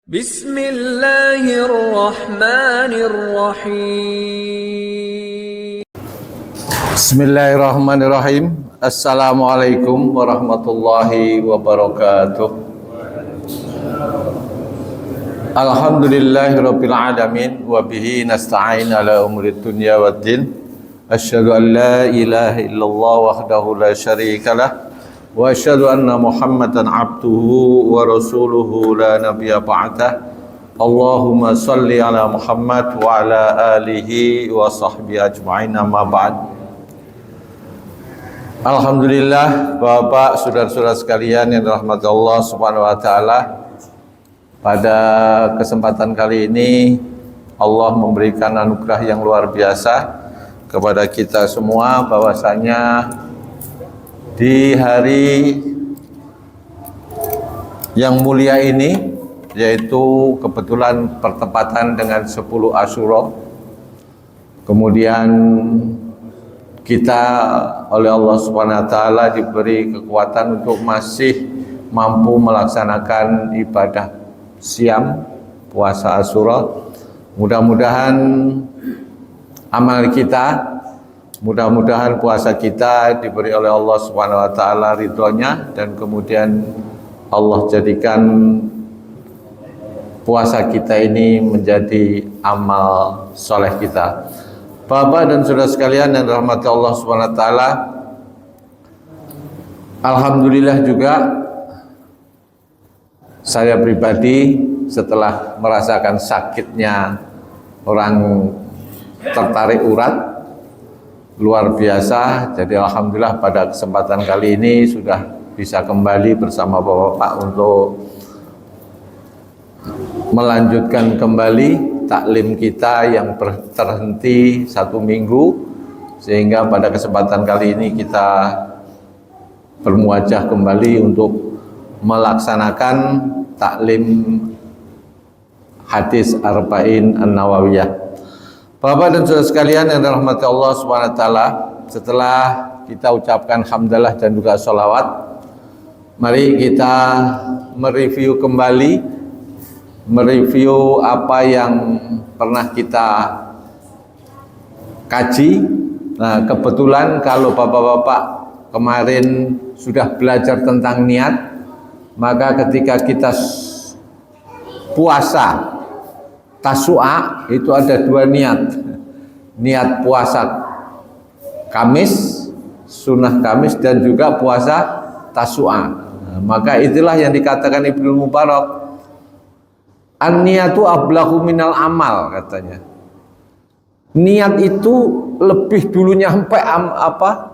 Bismillahirrahmanirrahim. Bismillahirrahmanirrahim. Assalamualaikum warahmatullahi wabarakatuh. Alhamdulillahirabbil alamin wa bihi nasta'in ala umuri dunya waddin. Asyhadu an la ilaha illallah wahdahu la syarikalah wa asyhadu anna Muhammadan abduhu wa rasuluhu la nabiyya ba'dah. Allahumma salli ala Muhammad wa ala alihi wa sahbihi ajma'in, amma ba'd. Alhamdulillah, Bapak, saudara-saudara sekalian yang dirahmati Allah Subhanahu wa taala. Pada kesempatan kali ini Allah memberikan anugerah yang luar biasa kepada kita semua, bahwasanya di hari yang mulia ini, yaitu kebetulan bertepatan dengan 10 Asyura, kemudian kita oleh Allah Subhanahu wa taala diberi kekuatan untuk masih mampu melaksanakan ibadah siam, puasa Asyura. Mudah-mudahan amal kita, mudah-mudahan puasa kita diberi oleh Allah Subhanahu wa taala ridhonya, dan kemudian Allah jadikan puasa kita ini menjadi amal soleh kita. Bapak dan saudara sekalian yang dirahmati Allah Subhanahu wa taala, alhamdulillah juga saya pribadi setelah merasakan sakitnya orang tertarik urat luar biasa. Jadi alhamdulillah pada kesempatan kali ini sudah bisa kembali bersama Bapak untuk melanjutkan kembali taklim kita yang terhenti 1 minggu, sehingga pada kesempatan kali ini kita bermuajah kembali untuk melaksanakan taklim hadis Arba'in An-Nawawiyah. Bapak dan saudara sekalian yang dirahmati Allah Subhanahu wa taala, setelah kita ucapkan hamdalah dan juga sholawat, mari kita mereview kembali, mereview apa yang pernah kita kaji. Nah, kebetulan kalau bapak-bapak kemarin sudah belajar tentang niat, maka ketika kita puasa Tasu'a itu ada 2 niat. Niat puasa Kamis, sunnah Kamis, dan juga puasa Tasu'a. Nah, maka itulah yang dikatakan Ibnu Mubarak, an-niyatu ablaghu minal amal, katanya. Niat itu lebih dulu nyampe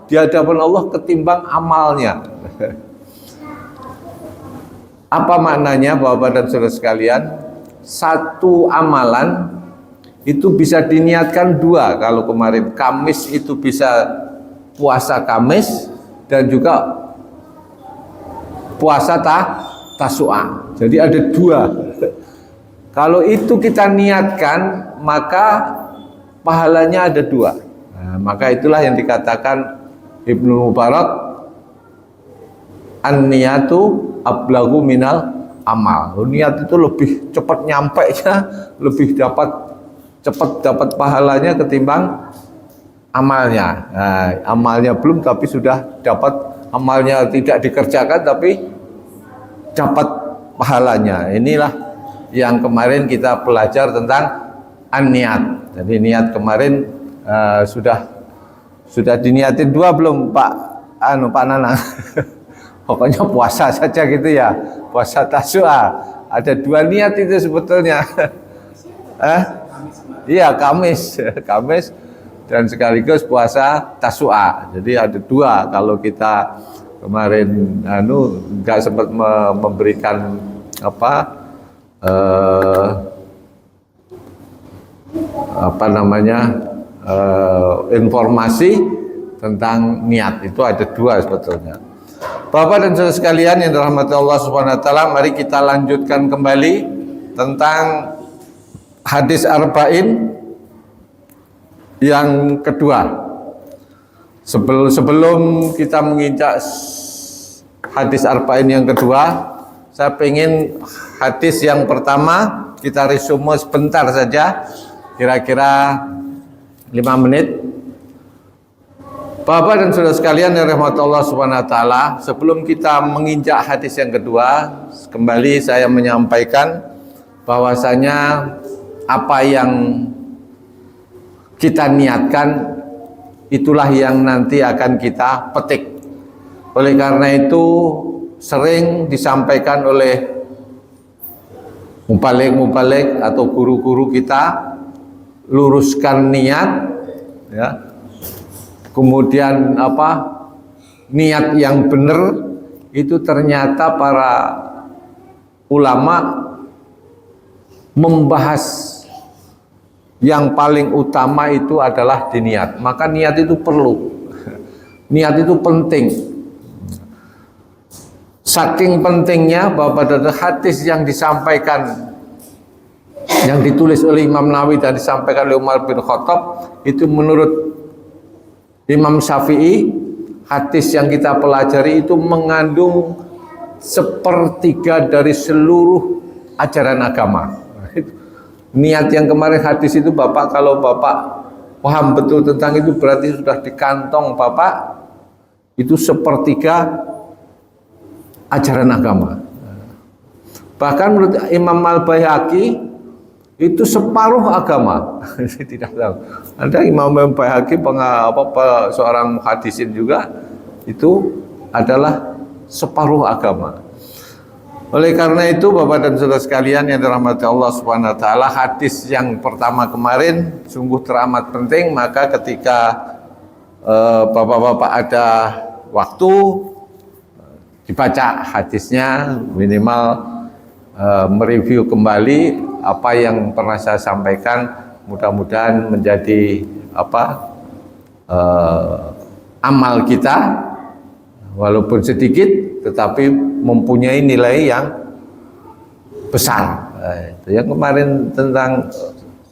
di hadapan Allah ketimbang amalnya. Apa maknanya, Bapak dan saudara sekalian? Satu amalan itu bisa diniatkan 2. Kalau kemarin Kamis itu bisa puasa Kamis dan juga puasa Tasu'a. Jadi ada 2. Kalau itu kita niatkan, maka pahalanya ada 2. Nah, maka itulah yang dikatakan Ibnu Mubarak, an-niyatu ablaghu minal amal. Niat itu lebih cepat nyampe ya, lebih cepat dapat pahalanya ketimbang amalnya. Nah, amalnya belum tapi sudah dapat, amalnya tidak dikerjakan tapi dapat pahalanya. Inilah yang kemarin kita belajar tentang an-niat. Jadi niat kemarin sudah diniatin 2 belum Pak Nana? Pokoknya puasa saja gitu ya, puasa Tasu'a. Ada 2 niat itu sebetulnya. Iya, Kamis dan sekaligus puasa Tasu'a. Jadi ada 2. Kalau kita kemarin nggak sempat memberikan informasi tentang niat, itu ada 2 sebetulnya. Bapak dan saudara sekalian yang dirahmati Allah Subhanahu wa taala, mari kita lanjutkan kembali tentang hadis Arba'in yang kedua. Sebelum kita menginjak hadis Arba'in yang kedua, saya ingin hadis yang pertama kita resume sebentar saja, kira-kira 5 menit. Bapak dan saudara sekalian yang rahmat Allah Subhanahu wa taala, sebelum kita menginjak hadis yang kedua, kembali saya menyampaikan bahwasanya apa yang kita niatkan itulah yang nanti akan kita petik. Oleh karena itu sering disampaikan oleh mubalik atau guru-guru kita, luruskan niat, ya. Kemudian niat yang benar itu ternyata para ulama membahas yang paling utama itu adalah di niat. Maka niat itu perlu, niat itu penting. Saking pentingnya bahwa pada hadis yang disampaikan, yang ditulis oleh Imam Nawawi dan disampaikan oleh Umar bin Khattab, itu menurut Imam Syafi'i, hadis yang kita pelajari itu mengandung 1/3 dari seluruh ajaran agama. Niat yang kemarin hadis itu Bapak, kalau Bapak paham betul tentang itu, berarti sudah di kantong Bapak itu 1/3 ajaran agama. Bahkan menurut Imam Al-Baihaqi itu separuh agama. Tidak tahu. Ada Imam Al-Baihaqi seorang hadisin juga, itu adalah separuh agama. Oleh karena itu Bapak dan saudara sekalian yang dirahmati Allah Subhanahu wa taala, hadis yang pertama kemarin sungguh teramat penting. Maka ketika Bapak-bapak ada waktu, dibaca hadisnya, minimal mereview kembali apa yang pernah saya sampaikan, mudah-mudahan menjadi amal kita, walaupun sedikit tetapi mempunyai nilai yang besar. Itu yang kemarin tentang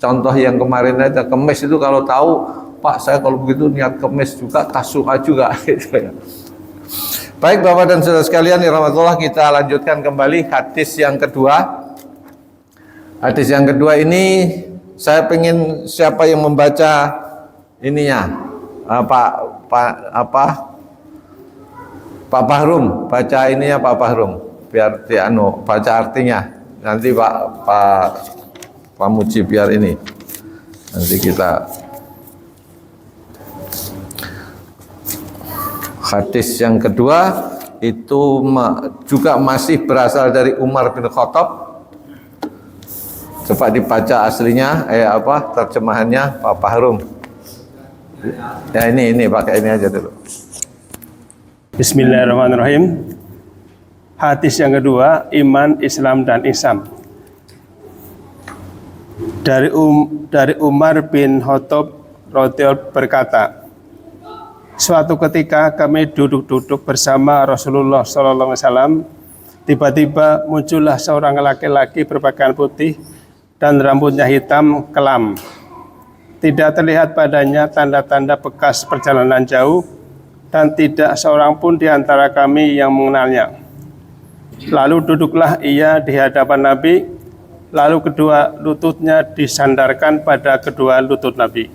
contoh yang kemarin aja, kemis itu kalau tahu, Pak saya kalau begitu niat kemis juga, tasu'a juga. Baik Bapak dan saudara sekalian yang rahmatullah, kita lanjutkan kembali hadis yang kedua. Hadis yang kedua ini saya pengen siapa yang membaca ininya, Pak Bahrum, baca ininya Pak Bahrum, biar baca artinya. Nanti Pak Muji biar ini. Nanti kita hadis yang kedua itu juga masih berasal dari Umar bin Khattab. Coba dibaca aslinya, terjemahannya Pak Bahrum. Ya ini pakai ini aja dulu. Bismillahirrahmanirrahim. Hadis yang kedua, iman, Islam dan ihsan. Dari Umar bin Khattab radhiyallahu berkata, suatu ketika kami duduk-duduk bersama Rasulullah SAW. Tiba-tiba muncullah seorang laki-laki berpakaian putih dan rambutnya hitam kelam. Tidak terlihat padanya tanda-tanda bekas perjalanan jauh, dan tidak seorang pun di antara kami yang mengenalnya. Lalu duduklah ia di hadapan Nabi, lalu kedua lututnya disandarkan pada kedua lutut Nabi,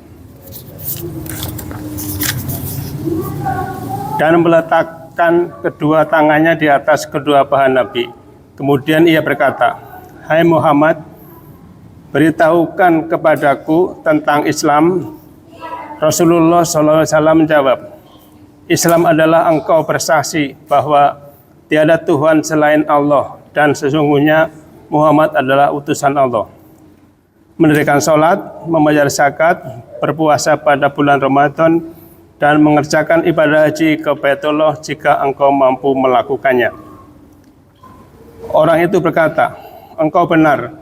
dan meletakkan kedua tangannya di atas kedua paha Nabi. Kemudian ia berkata, "Hai Muhammad, beritahukan kepadaku tentang Islam." Rasulullah SAW menjawab, "Islam adalah engkau bersaksi bahwa tiada Tuhan selain Allah dan sesungguhnya Muhammad adalah utusan Allah. Mendirikan sholat, membayar zakat, berpuasa pada bulan Ramadan, dan mengerjakan ibadah haji ke Baitullah jika engkau mampu melakukannya." Orang itu berkata, "Engkau benar."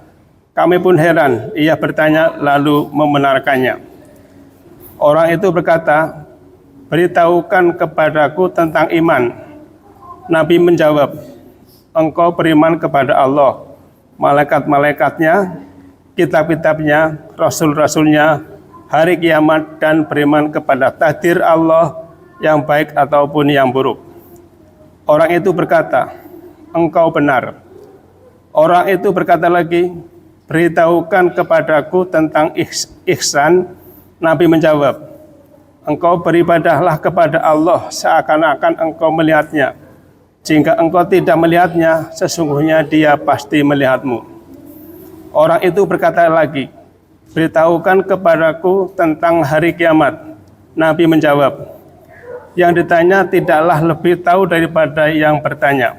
Kami pun heran. Ia bertanya lalu membenarkannya. Orang itu berkata, "Beritahukan kepadaku tentang iman." Nabi menjawab, "Engkau beriman kepada Allah, malaikat-malaikatnya, kitab-kitabnya, rasul-rasulnya, hari kiamat, dan beriman kepada takdir Allah yang baik ataupun yang buruk." Orang itu berkata, "Engkau benar." Orang itu berkata lagi, beritahukan kepadaku tentang ihsan. Nabi menjawab, engkau beribadahlah kepada Allah seakan-akan engkau melihatnya. Jika engkau tidak melihatnya, sesungguhnya dia pasti melihatmu. Orang itu berkata lagi, beritahukan kepadaku tentang hari kiamat. Nabi menjawab, yang ditanya tidaklah lebih tahu daripada yang bertanya.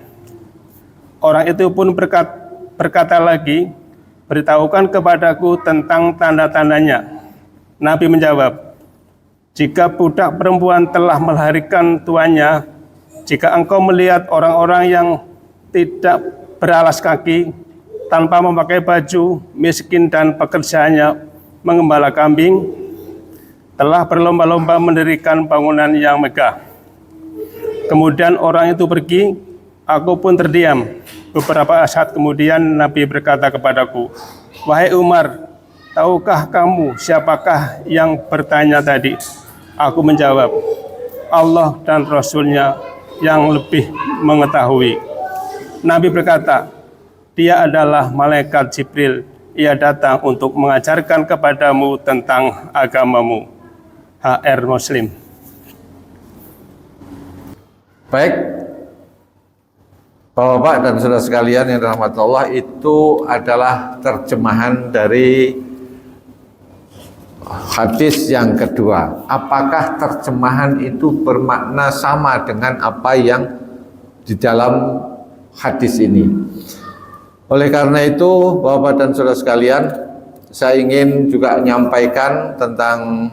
Orang itu pun berkata lagi, beritahukan kepadaku tentang tanda-tandanya. Nabi menjawab, jika budak perempuan telah melahirkan tuannya, jika engkau melihat orang-orang yang tidak beralas kaki, tanpa memakai baju, miskin dan pekerjaannya mengembala kambing, telah berlomba-lomba mendirikan bangunan yang megah. Kemudian orang itu pergi, aku pun terdiam. Beberapa saat kemudian Nabi berkata kepadaku, wahai Umar, tahukah kamu siapakah yang bertanya tadi? Aku menjawab, Allah dan Rasulnya yang lebih mengetahui. Nabi berkata, dia adalah malaikat Jibril. Ia datang untuk mengajarkan kepadamu tentang agamamu. HR Muslim. Baik, Bapak dan saudara sekalian yang dirahmati Allah, itu adalah terjemahan dari hadis yang kedua. Apakah terjemahan itu bermakna sama dengan apa yang di dalam hadis ini? Oleh karena itu, Bapak dan saudara sekalian, saya ingin juga menyampaikan tentang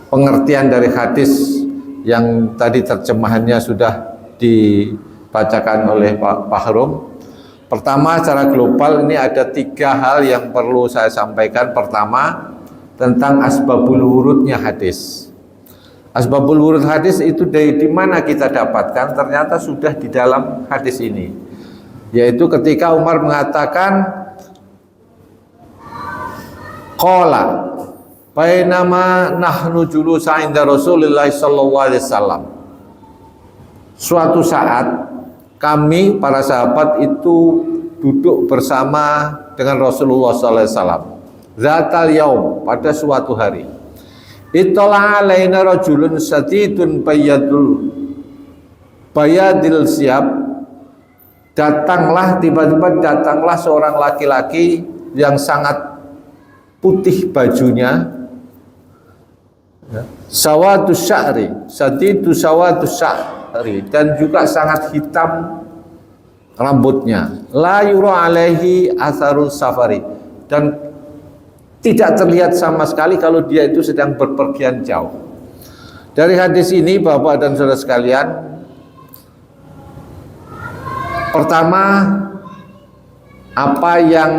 pengertian dari hadis yang tadi terjemahannya sudah dibacakan oleh Pak Harum. Pertama, secara global ini ada 3 hal yang perlu saya sampaikan. Pertama, tentang asbabul wurudnya hadis. Asbabul wurud hadis itu dari mana kita dapatkan? Ternyata sudah di dalam hadis ini. Yaitu ketika Umar mengatakan, qala bainama nahnu julusa inda Rasulillah sallallahu alaihi wasallam. Suatu saat kami para sahabat itu duduk bersama dengan Rasulullah sallallahu alaihi wasallam. Zatal yaum, pada suatu hari. Ittala alaina rajulun sadidun bayadil siap. Tiba-tiba datanglah seorang laki-laki yang sangat putih bajunya, sawadus sya'ri, sadidu sawadus sya'ri, dan juga sangat hitam rambutnya, la yura alaihi atharus safari, dan tidak terlihat sama sekali kalau dia itu sedang berpergian jauh. Dari hadis ini, Bapak dan saudara sekalian, pertama, apa yang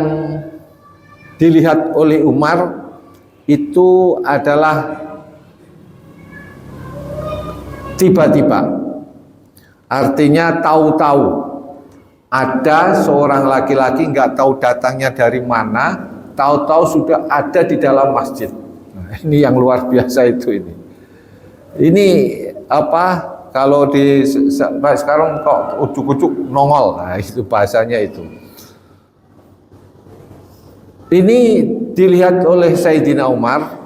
dilihat oleh Umar itu adalah tiba-tiba, artinya tahu-tahu ada seorang laki-laki, nggak tahu datangnya dari mana, tahu-tahu sudah ada di dalam masjid. Nah, ini yang luar biasa itu ini. Ini apa? Kalau di sekarang kok ujuk-ujuk nongol, nah itu bahasanya itu. Ini dilihat oleh Sayyidina Umar,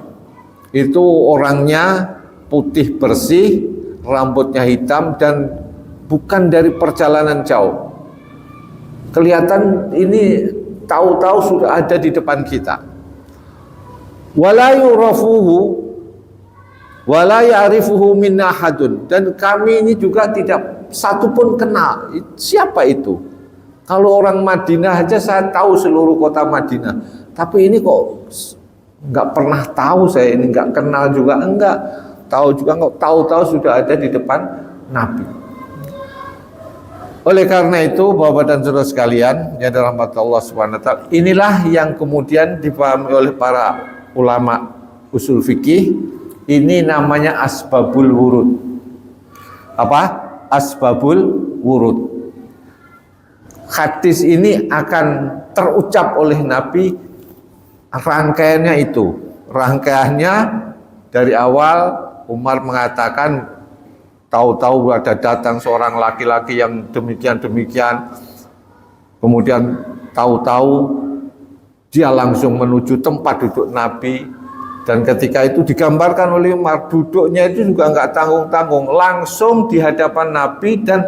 itu orangnya putih bersih, rambutnya hitam, dan bukan dari perjalanan jauh. Kelihatan ini tahu-tahu sudah ada di depan kita. Wala yurafuhu wala ya'rifuhu minna ahadun, dan kami ini juga tidak satu pun kenal siapa itu. Kalau orang Madinah aja saya tahu seluruh kota Madinah, tapi ini kok nggak pernah tahu, saya ini nggak kenal juga, enggak tahu juga, nggak tahu-tahu sudah ada di depan Nabi. Oleh karena itu, Bapak dan saudara sekalian yang dirahmati Allah Subhanahu wa taala, inilah yang kemudian dipahami oleh para ulama usul fikih. Ini namanya asbabul wurud. Apa? Asbabul wurud. Hadis ini akan terucap oleh Nabi, rangkaiannya itu. Rangkaiannya dari awal Umar mengatakan, tahu-tahu ada datang seorang laki-laki yang demikian-demikian. Kemudian tahu-tahu dia langsung menuju tempat duduk Nabi, dan ketika itu digambarkan oleh Umar, duduknya itu juga nggak tanggung-tanggung, langsung di hadapan Nabi, dan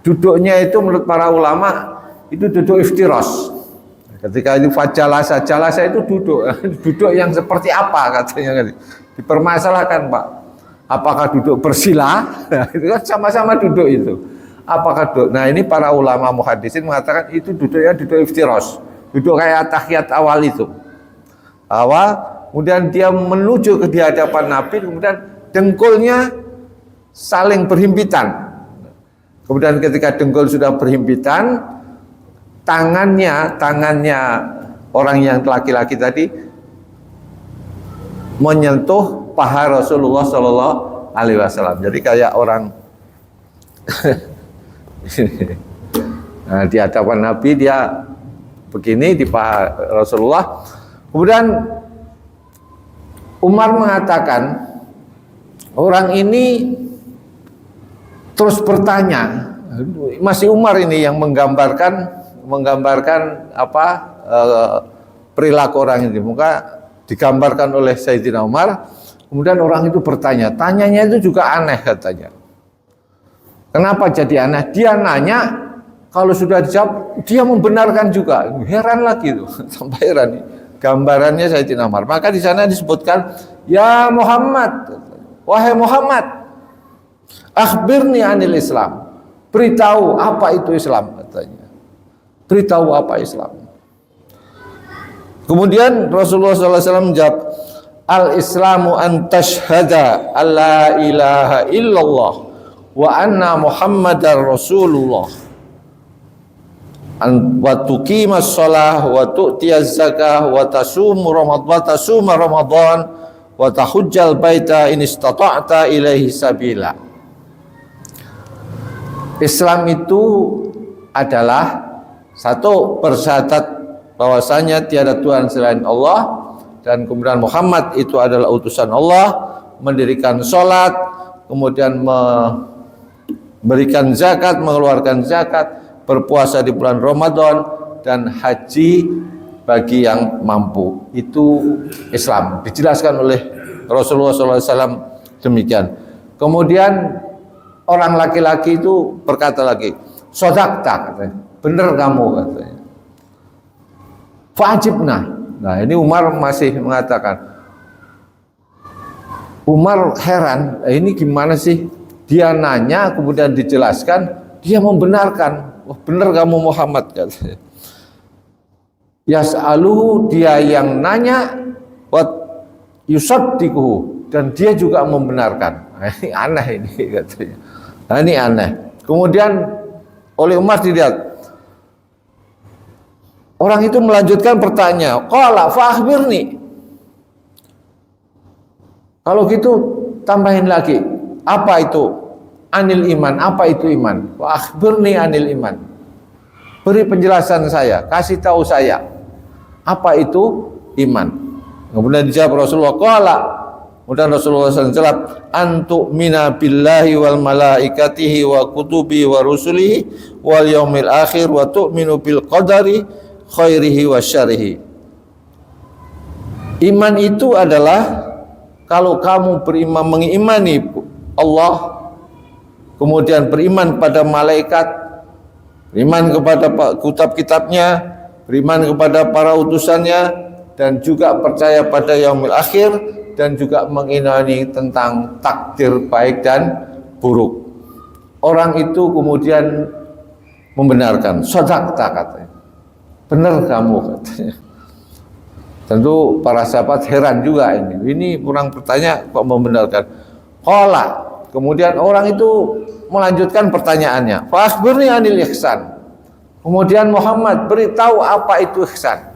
duduknya itu menurut para ulama itu duduk iftiros. Ketika itu fajalasa, jalasa itu duduk yang seperti apa katanya, dipermasalahkan Pak. Apakah duduk bersila? Itu kan sama-sama duduk itu. Apakah duduk? Nah ini para ulama muhaddisin mengatakan itu duduknya duduk iftiros, duduk kayak tahiyat awal itu. Awal, kemudian dia menuju ke di hadapan Nabi, kemudian dengkulnya saling berhimpitan. Kemudian ketika dengkul sudah berhimpitan, tangannya orang yang laki-laki tadi menyentuh paha Rasulullah Shallallahu Alaihi Wasallam. Jadi kayak orang nah, di hadapan Nabi dia begini di paha Rasulullah. Kemudian Umar mengatakan, orang ini terus bertanya, masih Umar ini yang menggambarkan apa perilaku orang ini. Maka digambarkan oleh Sayyidina Umar. Kemudian orang itu bertanya, tanyanya itu juga aneh katanya. Kenapa jadi aneh? Dia nanya, kalau sudah dijawab, dia membenarkan juga. Heran lagi tuh, sampai heran. Gambarannya Sayyidina Umar. Maka di sana disebutkan, ya Muhammad, wahai Muhammad, akhbirni anil Islam. Beritahu apa itu Islam katanya. Beritahu apa Islam. Kemudian Rasulullah SAW menjawab, al-Islamu an tashhada alla ilaha illallah wa anna Muhammadar Rasulullah wa tuqimas shalah wa tu'tiyaz zakah wa tasuma Ramadan wa tahujjal baita in istata'ta ilaihi sabila. Islam itu adalah satu, bersyahadat bahwasanya tiada Tuhan selain Allah, dan kemudian Muhammad itu adalah utusan Allah, mendirikan sholat, kemudian memberikan zakat, mengeluarkan zakat, berpuasa di bulan Ramadan, dan haji bagi yang mampu. Itu Islam, dijelaskan oleh Rasulullah SAW demikian. Kemudian orang laki-laki itu berkata lagi, sodakta katanya, benar kamu katanya. Fa'ajibna. Nah ini Umar masih mengatakan, Umar heran, ini gimana sih? Dia nanya, kemudian dijelaskan, dia membenarkan, wah benar kamu Muhammad katanya. Yas'aluhu, dia yang nanya, wa yusaddiquhu, dan dia juga membenarkan. Nah, ini aneh ini katanya. Nah ini aneh. Kemudian oleh Umar dilihat, orang itu melanjutkan pertanyaan, qala fa'akhbirni. Kalau gitu tambahin lagi, apa itu anil iman? Apa itu iman? Fa'akhbirni anil iman. Beri penjelasan saya, kasih tahu saya, apa itu iman? Kemudian dijawab Rasulullah, qala. Kemudian Rasulullah SAW jawab, antu'mina billahi wal malaikatihi wa kutubi wa rusulihi wal yaumil akhir wa tu'minu bil qadari khairihi wa syarihi. Iman itu adalah kalau kamu beriman, mengimani Allah, kemudian beriman pada malaikat, beriman kepada kitab-kitabnya, beriman kepada para utusannya, dan juga percaya pada yaumil akhir, dan juga mengimani tentang takdir baik dan buruk. Orang itu kemudian membenarkan, shadaqta katanya, benar kamu katanya. Tentu para sahabat heran juga ini kurang bertanya kok membenarkan. Qala, kemudian orang itu melanjutkan pertanyaannya, fa akhbirni anil ihsan. Kemudian Muhammad, beritahu apa itu ihsan.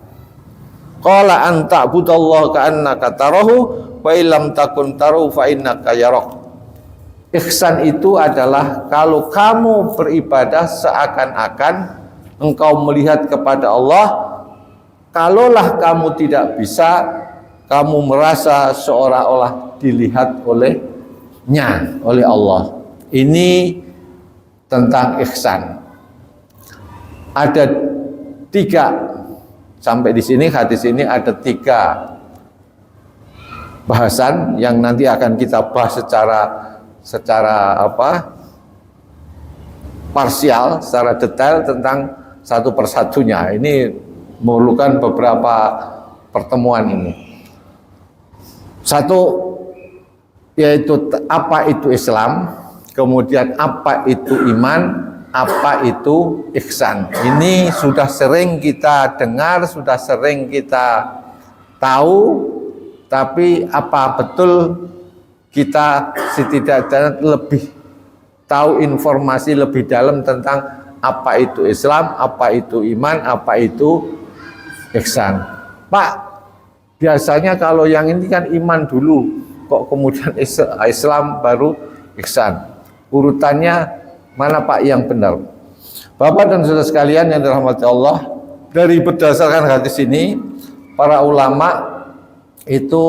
Qala an ta'budallaha ka'annaka tarahu wa illam takun tarahu fa innaka yarak. Ihsan itu adalah kalau kamu beribadah seakan-akan engkau melihat kepada Allah. Kalaulah kamu tidak bisa, kamu merasa seolah-olah dilihat olehnya, oleh Allah. Ini tentang ihsan. ada 3 sampai di sini hadis ini ada 3 bahasan yang nanti akan kita bahas secara parsial, secara detail tentang satu persatunya. Ini memerlukan beberapa pertemuan ini. Satu, yaitu apa itu Islam, kemudian apa itu iman, apa itu ihsan. Ini sudah sering kita dengar, sudah sering kita tahu, tapi apa betul kita setidaknya lebih tahu informasi lebih dalam tentang apa itu Islam, apa itu iman, apa itu ihsan. Pak, biasanya kalau yang ini kan iman dulu, kok kemudian Islam baru ihsan. Urutannya mana Pak yang benar? Bapak dan saudara sekalian yang dirahmati Allah, dari berdasarkan hadis ini, para ulama itu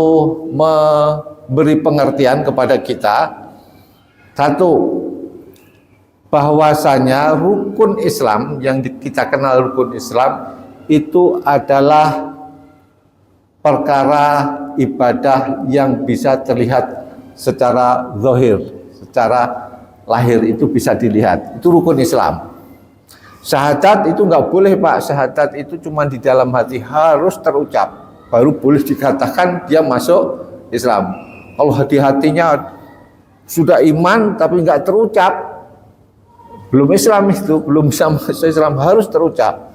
memberi pengertian kepada kita. Satu, bahwasanya rukun Islam yang kita kenal rukun Islam itu adalah perkara ibadah yang bisa terlihat secara zahir, secara lahir itu bisa dilihat. Itu rukun Islam. Syahadat itu nggak boleh Pak, syahadat itu cuma di dalam hati, harus terucap baru boleh dikatakan dia masuk Islam. Kalau hati-hatinya sudah iman tapi nggak terucap, belum Islam, itu belum bisa masuk Islam, harus terucap.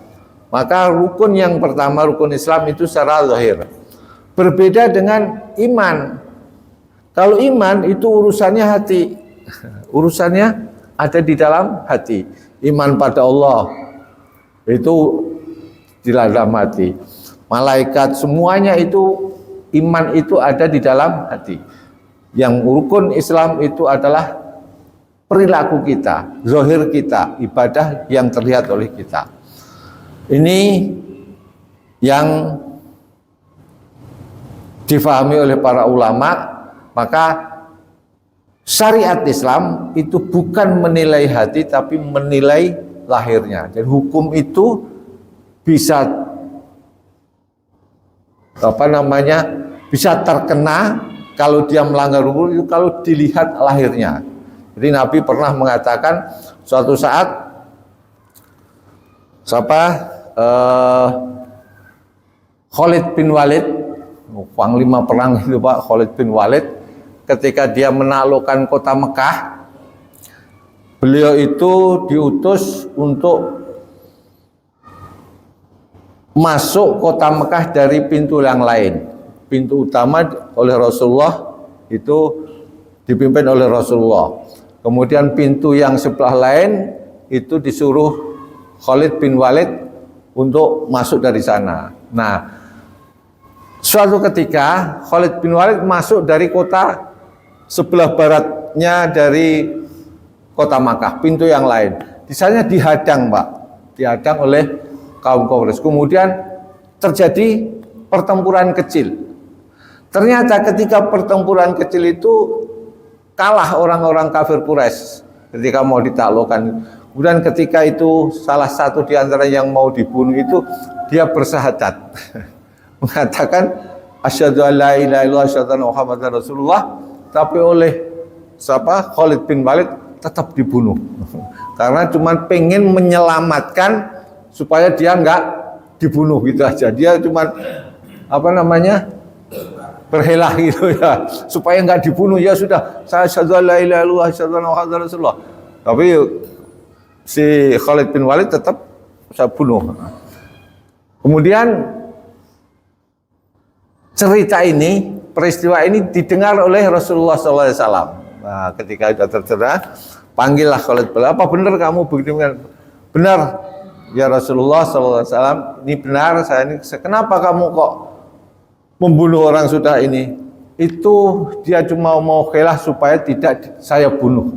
Maka rukun yang pertama, rukun Islam itu secara zahir. Berbeda dengan iman. Kalau iman itu urusannya hati, urusannya ada di dalam hati. Iman pada Allah itu di dalam hati. Malaikat semuanya itu, iman itu ada di dalam hati. Yang rukun Islam itu adalah perilaku kita, zahir kita, ibadah yang terlihat oleh kita. Ini yang difahami oleh para ulama. Maka syariat Islam itu bukan menilai hati tapi menilai lahirnya. Dan hukum itu bisa bisa terkena kalau dia melanggar rukun itu kalau dilihat lahirnya. Jadi Nabi pernah mengatakan suatu saat Khalid bin Walid, panglima perang itu Pak, Khalid bin Walid, ketika dia menaklukkan kota Mekah, beliau itu diutus untuk masuk kota Mekah dari pintu yang lain. Pintu utama oleh Rasulullah itu dipimpin oleh Rasulullah. Kemudian pintu yang sebelah lain itu disuruh Khalid bin Walid untuk masuk dari sana. Nah, suatu ketika Khalid bin Walid masuk dari kota sebelah baratnya dari kota Makkah, pintu yang lain. Di sana dihadang, Pak. Dihadang oleh kaum Quraisy. Kemudian terjadi pertempuran kecil. Ternyata ketika pertempuran kecil itu kalah orang-orang kafir Quraisy ketika mau ditaklukkan. Kemudian ketika itu salah satu di antara yang mau dibunuh itu dia bersyahadat. Mengatakan asyhadu an la ilaha illallah asyhadu anna muhammadar rasulullah, tapi oleh Khalid bin Walid tetap dibunuh. Karena cuma pengen menyelamatkan supaya dia enggak dibunuh gitu aja. Dia cuma berhelah gitu ya, supaya enggak dibunuh. Ya sudah, saya asyhadu an la ilaha illallah asyhadu anna muhammadar rasulullah. Tapi si Khalid bin Walid tetap saya bunuh. Kemudian cerita ini, peristiwa ini didengar oleh Rasulullah SAW. Nah, ketika sudah tercerah, panggillah Khalid bin Walid. Apa benar kamu begitu? Benar, ya Rasulullah SAW. Ini benar. Kenapa kamu kok membunuh orang sudah ini? Itu dia cuma mau khilah supaya tidak saya bunuh.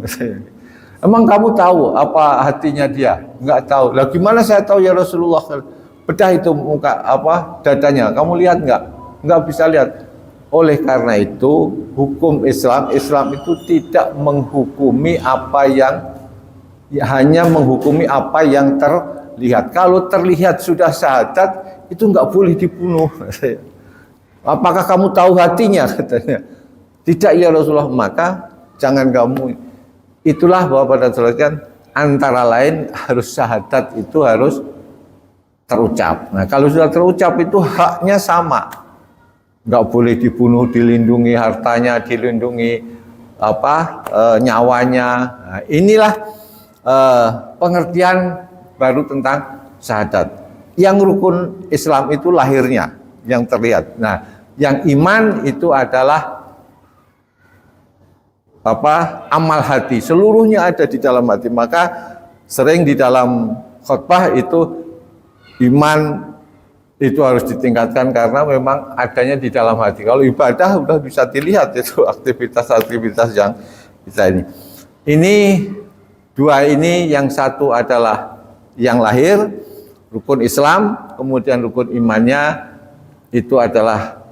Emang kamu tahu apa hatinya dia? Enggak tahu. Lah gimana saya tahu ya Rasulullah? Bedah itu muka dadanya. Kamu lihat enggak? Enggak bisa lihat. Oleh karena itu, hukum Islam itu tidak menghukumi apa yang hanya menghukumi apa yang terlihat. Kalau terlihat sudah syahadat, itu nggak boleh dibunuh. Apakah kamu tahu hatinya? Katanya. Tidak ya Rasulullah, maka jangan kamu. Itulah Bapak dan Saudara kan, antara lain harus syahadat itu harus terucap. Nah kalau sudah terucap itu haknya sama. Nggak boleh dibunuh, dilindungi hartanya, dilindungi nyawanya. Nah, inilah pengertian baru tentang syahadat. Yang rukun Islam itu lahirnya yang terlihat. Nah, yang iman itu adalah amal hati. Seluruhnya ada di dalam hati. Maka sering di dalam khutbah itu iman itu harus ditingkatkan karena memang adanya di dalam hati. Kalau ibadah udah bisa dilihat itu aktivitas-aktivitas yang kita ini. Ini dua ini, yang satu adalah yang lahir, rukun Islam, kemudian rukun imannya itu adalah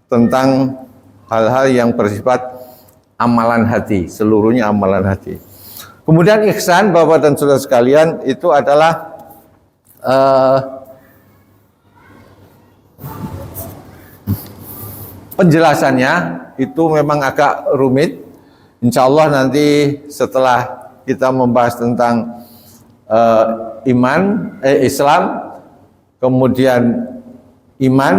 tentang hal-hal yang bersifat amalan hati, seluruhnya amalan hati. Kemudian ihsan, Bapak dan Saudara sekalian, itu adalah penjelasannya itu memang agak rumit. Insya Allah nanti setelah kita membahas tentang Islam, kemudian iman,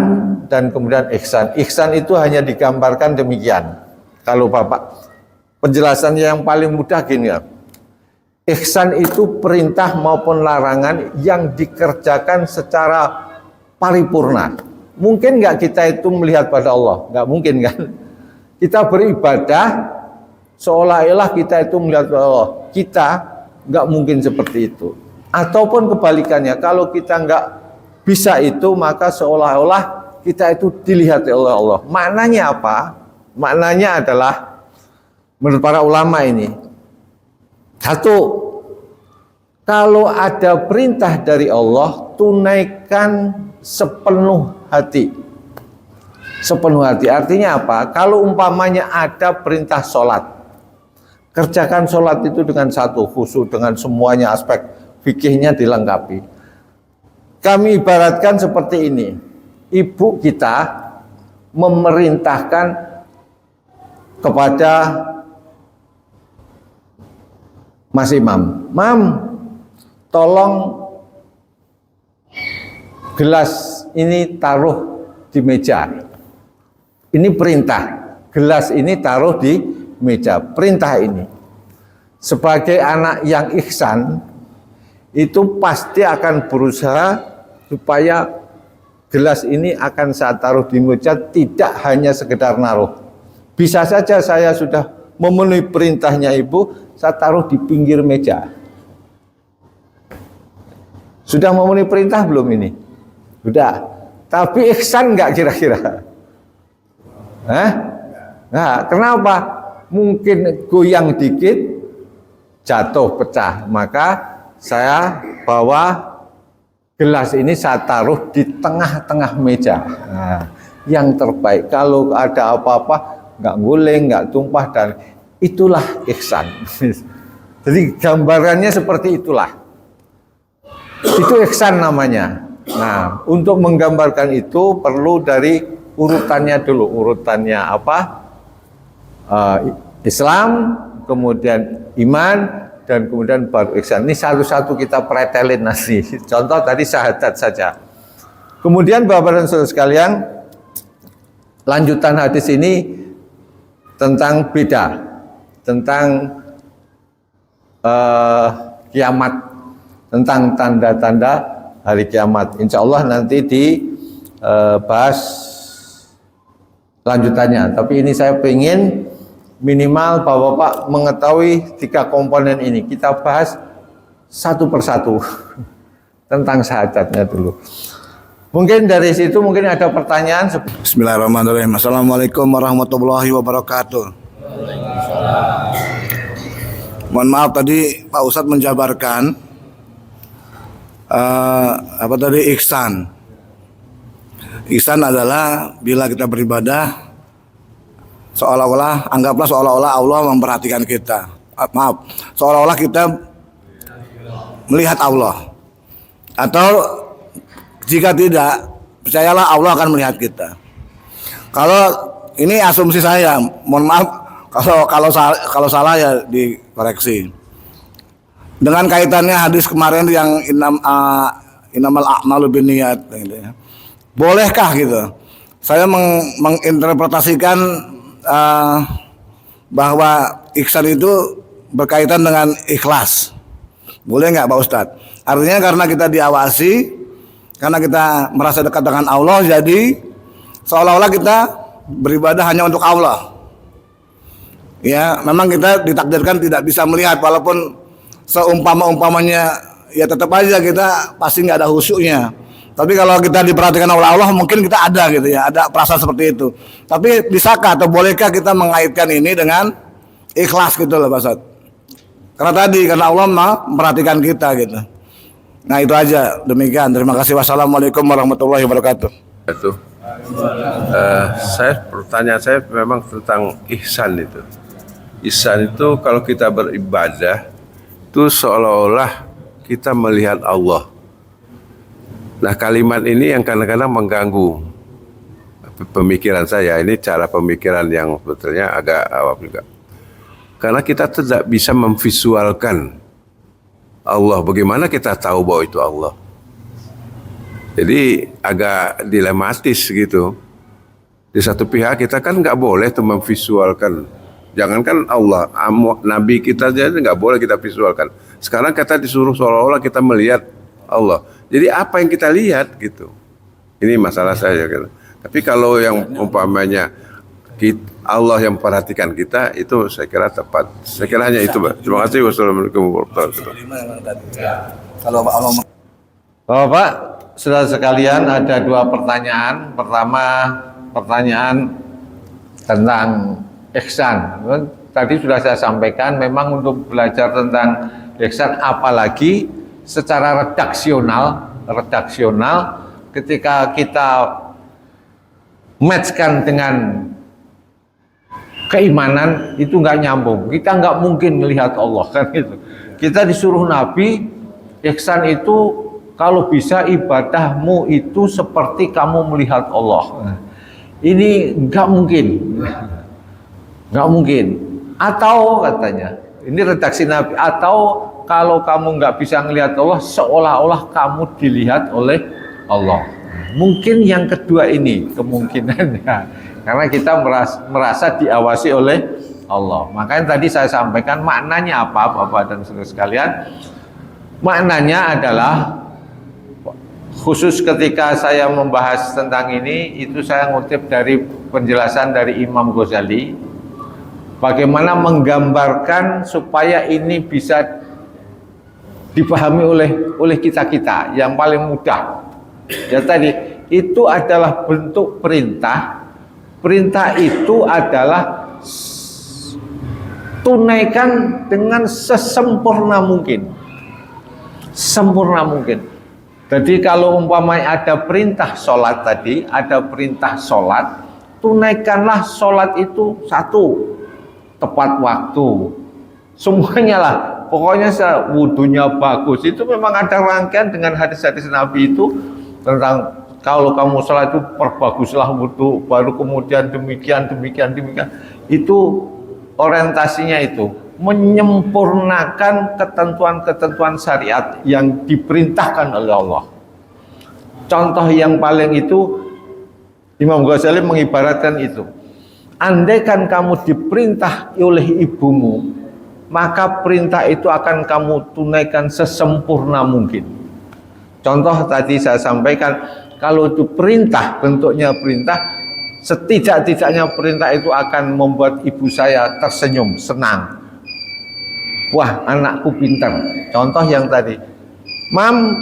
dan kemudian ihsan. Ihsan itu hanya digambarkan demikian. Kalau Bapak, penjelasannya yang paling mudah gini ya. Ihsan itu perintah maupun larangan yang dikerjakan secara paripurna. Mungkin nggak kita itu melihat pada Allah? Nggak mungkin kan? Kita beribadah seolah-olah kita itu melihat pada Allah. Kita nggak mungkin seperti itu. Ataupun kebalikannya, kalau kita nggak bisa itu, maka seolah-olah kita itu dilihat oleh Allah. Maknanya apa? Maknanya adalah menurut para ulama ini, satu, kalau ada perintah dari Allah, tunaikan sepenuh hati. Sepenuh hati artinya apa? Kalau umpamanya ada perintah sholat, kerjakan sholat itu dengan satu khusyuk, dengan semuanya aspek fikihnya dilengkapi. Kami ibaratkan seperti ini. Ibu kita memerintahkan kepada Mas Imam, Mam, tolong gelas ini taruh di meja. Ini perintah. Gelas ini taruh di meja. Perintah ini. Sebagai anak yang ihsan, itu pasti akan berusaha supaya gelas ini akan saya taruh di meja, tidak hanya sekedar naruh. Bisa saja saya sudah memenuhi perintahnya ibu, saya taruh di pinggir meja. Sudah memenuhi perintah belum ini? Sudah. Tapi ihsan enggak kira-kira? Nah, kenapa? Mungkin goyang dikit, jatuh, pecah. Maka saya bawa gelas ini, saya taruh di tengah-tengah meja. Nah, yang terbaik. Kalau ada apa-apa, nggak guling, nggak tumpah, dan itulah ihsan. Jadi gambarannya seperti itulah. Itu ihsan namanya. Nah, untuk menggambarkan itu perlu dari urutannya dulu. Urutannya apa? Islam, kemudian iman, dan kemudian baru ihsan. Ini satu-satu kita pretelin nanti. Contoh tadi syahadat saja. Kemudian Bapak dan Saudara sekalian, lanjutan hadis ini tentang beda, tentang kiamat, tentang tanda-tanda hari kiamat. Insya Allah nanti dibahas lanjutannya. Tapi ini saya ingin minimal Bapak-Bapak mengetahui 3 komponen ini. Kita bahas satu persatu tentang syahadatnya dulu. Mungkin dari situ mungkin ada pertanyaan. Bismillahirrahmanirrahim. Assalamualaikum warahmatullahi wabarakatuh. Mohon maaf tadi Pak Ustadz menjabarkan ihsan. Ihsan adalah bila kita beribadah anggaplah seolah-olah Allah memperhatikan kita. Seolah-olah kita melihat Allah. Atau jika tidak, percayalah Allah akan melihat kita. Kalau ini asumsi saya, mohon maaf kalau salah ya dikoreksi. Dengan kaitannya hadis kemarin yang innamal a'malu binniyat gitu ya. Bolehkah gitu? Saya menginterpretasikan bahwa ihsan itu berkaitan dengan ikhlas. Boleh nggak Pak Ustadz? Artinya karena kita diawasi, karena kita merasa dekat dengan Allah, jadi seolah-olah kita beribadah hanya untuk Allah. Ya, memang kita ditakdirkan tidak bisa melihat, walaupun seumpama-umpamanya ya tetap aja kita pasti nggak ada khusyuknya. Tapi kalau kita diperhatikan oleh Allah, mungkin kita ada gitu ya, ada perasaan seperti itu. Tapi bisakah atau bolehkah kita mengaitkan ini dengan ikhlas gitu loh Pak Ustadz? Karena Allah memperhatikan kita gitu. Nah itu aja, demikian. Terima kasih. Wassalamualaikum warahmatullahi wabarakatuh. Pertanyaan saya memang tentang ihsan itu. Ihsan itu kalau kita beribadah itu seolah-olah kita melihat Allah. Nah kalimat ini yang kadang-kadang mengganggu pemikiran saya. Ini cara pemikiran yang sebetulnya agak awam juga. Karena kita tidak bisa memvisualkan Allah. Bagaimana kita tahu bahwa itu Allah? Jadi agak dilematis gitu. Di satu pihak kita kan nggak boleh tuh memvisualkan. Jangankan Allah, Nabi kita aja nggak boleh kita visualkan. Sekarang kita disuruh seolah-olah kita melihat Allah. Jadi apa yang kita lihat gitu? Ini masalah saya kan. Tapi kalau yang umpamanya Allah yang memperhatikan kita, itu saya kira tepat. Saya kira hanya itu, Pak. Terima kasih. Wassalamualaikum warahmatullahi wabarakatuh. Bapak, saudara sekalian, ada dua pertanyaan. Pertama, pertanyaan tentang ihsan. Tadi sudah saya sampaikan, memang untuk belajar tentang ihsan, apalagi secara redaksional, ketika kita matchkan dengan keimanan, itu nggak nyambung. Kita nggak mungkin melihat Allah kan itu. Kita disuruh Nabi, ihsan itu kalau bisa ibadahmu itu seperti kamu melihat Allah. Ini nggak mungkin, nggak mungkin. Atau katanya, ini redaksi Nabi, atau kalau kamu nggak bisa melihat Allah, seolah-olah kamu dilihat oleh Allah. Mungkin yang kedua ini kemungkinannya, karena kita merasa diawasi oleh Allah. Makanya tadi saya sampaikan maknanya apa, Bapak dan saudara sekalian. Maknanya adalah, khusus ketika saya membahas tentang ini, itu saya ngutip dari penjelasan dari Imam Ghazali, bagaimana menggambarkan supaya ini bisa dipahami oleh kita yang paling mudah. Ya tadi itu adalah bentuk perintah. Perintah itu adalah tunaikan dengan sesempurna mungkin. Sempurna mungkin. Jadi kalau umpamanya ada perintah sholat tadi, ada perintah sholat, tunaikanlah sholat itu satu, tepat waktu. Semuanya lah, pokoknya wudunya bagus. Itu memang ada rangkaian dengan hadis-hadis Nabi itu tentang kalau kamu sholat itu perbaguslah wudu, baru kemudian demikian. Itu orientasinya itu menyempurnakan ketentuan-ketentuan syariat yang diperintahkan oleh Allah. Contoh yang paling itu Imam Ghazali mengibaratkan itu. Andaikan kamu diperintah oleh ibumu, maka perintah itu akan kamu tunaikan sesempurna mungkin. Contoh tadi saya sampaikan, kalau itu perintah, bentuknya perintah, setidak-tidaknya perintah itu akan membuat ibu saya tersenyum, senang. Wah, anakku pintar. Contoh yang tadi, Mam,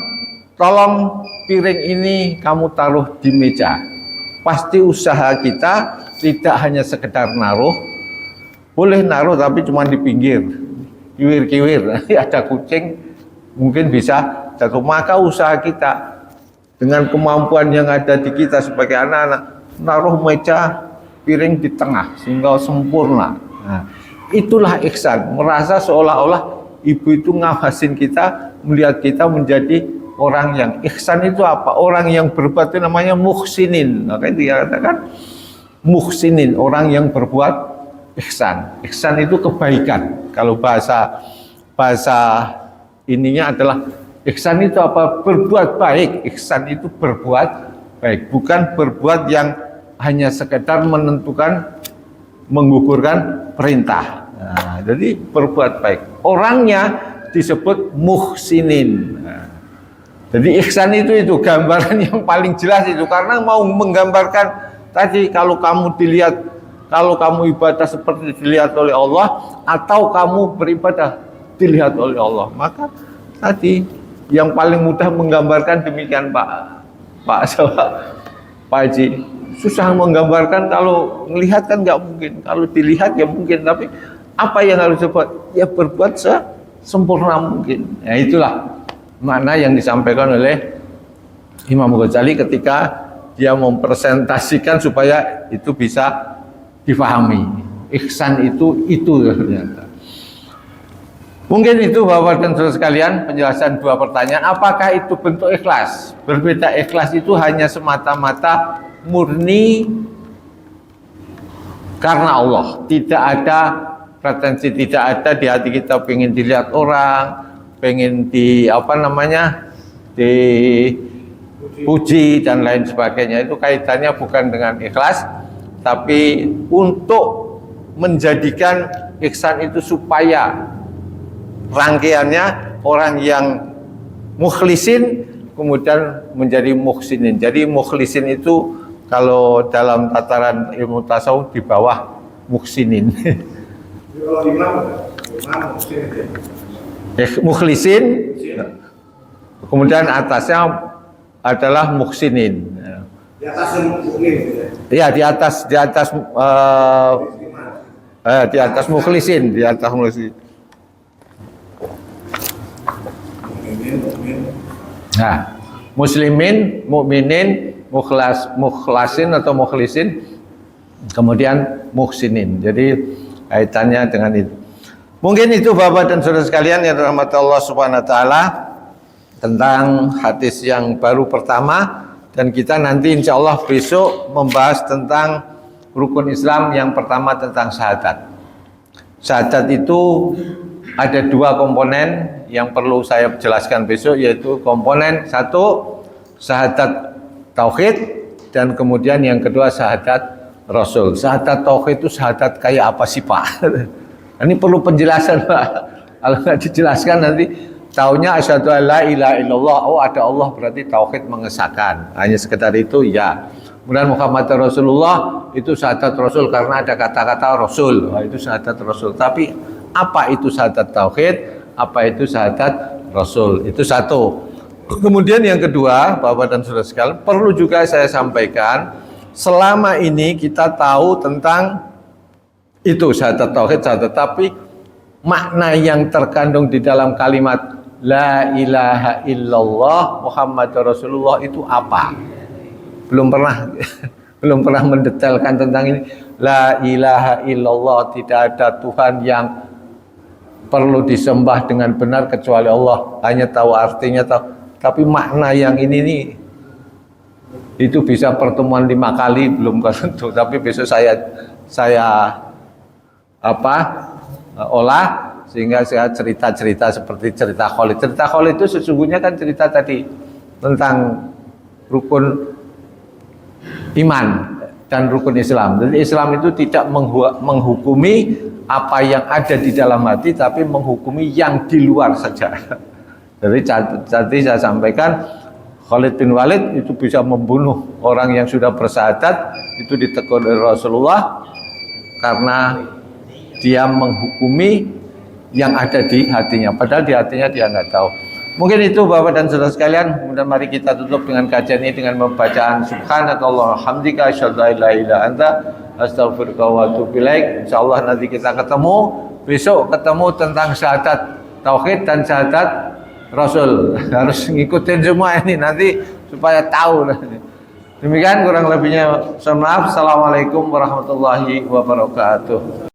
tolong piring ini kamu taruh di meja. Pasti usaha kita tidak hanya sekedar naruh, boleh naruh tapi cuma di pinggir, kiwir-kiwir, nanti ada kucing, mungkin bisa jatuh. Maka usaha kita dengan kemampuan yang ada di kita sebagai anak-anak, naruh meja piring di tengah sehingga sempurna. Nah, itulah ihsan, merasa seolah-olah ibu itu ngawasin kita melihat kita menjadi orang yang ihsan. Itu apa? Orang yang berbuat itu namanya muhsinin. Maka dia katakan muhsinin, orang yang berbuat ihsan. Ihsan itu kebaikan. Kalau bahasa ininya adalah ihsan itu apa? Berbuat baik. Ihsan itu berbuat baik, bukan berbuat yang hanya sekedar menggugurkan perintah. Nah, jadi berbuat baik. Orangnya disebut muhsinin. Nah, jadi ihsan itu gambaran yang paling jelas itu, karena mau menggambarkan tadi kalau kamu ibadah seperti dilihat oleh Allah, atau kamu beribadah dilihat oleh Allah. Maka tadi yang paling mudah menggambarkan demikian Pak Haji. Susah menggambarkan, kalau melihat kan nggak mungkin, kalau dilihat ya mungkin, tapi apa yang harus dibuat? Ya berbuat sempurna mungkin. Ya itulah makna yang disampaikan oleh Imam Ghazali ketika dia mempresentasikan supaya itu bisa difahami. Ihsan itu ternyata. Mungkin itu Bapak dan Saudara sekalian penjelasan dua pertanyaan. Apakah itu bentuk ikhlas? Berbeda, ikhlas itu hanya semata-mata murni karena Allah. Tidak ada pretensi, tidak ada di hati kita pengen dilihat orang, pengen dipuji dan lain sebagainya. Itu kaitannya bukan dengan ikhlas, tapi untuk menjadikan ihsan itu supaya rangkaiannya orang yang mukhlisin kemudian menjadi muhsinin. Jadi mukhlisin itu kalau dalam tataran ilmu tasawuf di bawah muhsinin. Mukhlisin, kemudian atasnya adalah muhsinin. Di atas mukmin. Iya, di atas mukhlisin, di atas mukhlisin. Nah, muslimin, mukminin, mukhlasin atau mukhlisin, kemudian muhsinin. Jadi kaitannya dengan itu. Mungkin itu Bapak dan Saudara sekalian yang dirahmati Allah Subhanahu wa taala tentang hadis yang baru pertama, dan kita nanti insya Allah besok membahas tentang rukun Islam yang pertama tentang syahadat. Syahadat itu ada dua komponen yang perlu saya jelaskan besok, yaitu komponen satu syahadat tauhid, dan kemudian yang kedua syahadat Rasul. Syahadat tauhid itu syahadat kayak apa sih Pak? Ini perlu penjelasan Pak. Kalau nggak dijelaskan nanti taunya asyhadu alla ilaha illallah, oh ada Allah berarti tauhid mengesahkan. Hanya sekedar itu ya. Kemudian Muhammad Rasulullah itu syahadat Rasul karena ada kata-kata Rasul. Wah, itu syahadat Rasul. Tapi apa itu syahadat tauhid? Apa itu syahadat Rasul? Itu satu. Kemudian yang kedua, Bapak dan Saudara sekalian, perlu juga saya sampaikan, selama ini kita tahu tentang itu syahadat tauhid, tapi makna yang terkandung di dalam kalimat la ilaha illallah Muhammadur Rasulullah itu apa? Belum pernah mendetailkan tentang ini. La ilaha illallah, tidak ada Tuhan yang perlu disembah dengan benar kecuali Allah. Hanya tahu artinya, tapi makna yang ini nih, itu bisa pertemuan 5 kali belum tentu. Tapi besok saya olah sehingga saya cerita-cerita seperti cerita Khalid. Cerita Khalid itu sesungguhnya kan cerita tadi tentang rukun iman dan rukun Islam. Jadi Islam itu tidak menghukumi apa yang ada di dalam hati, tapi menghukumi yang di luar saja. Jadi tadi saya sampaikan Khalid bin Walid itu bisa membunuh orang yang sudah bersyahadat, itu ditegur oleh Rasulullah karena dia menghukumi yang ada di hatinya, padahal di hatinya dia nggak tahu. Mungkin itu Bapak dan Saudara sekalian. Kemudian mari kita tutup dengan kajian ini dengan membacaan subhanakallah hamdika asyhadu an la ilaha illa anta astaghfiruka wa atubu ilaik. Insyaallah nanti kita ketemu besok, ketemu tentang syahadat tauhid dan syahadat Rasul. Harus ngikutin semua ini nanti supaya tahu. Demikian kurang lebihnya. Mohon maaf. Assalamualaikum warahmatullahi wabarakatuh.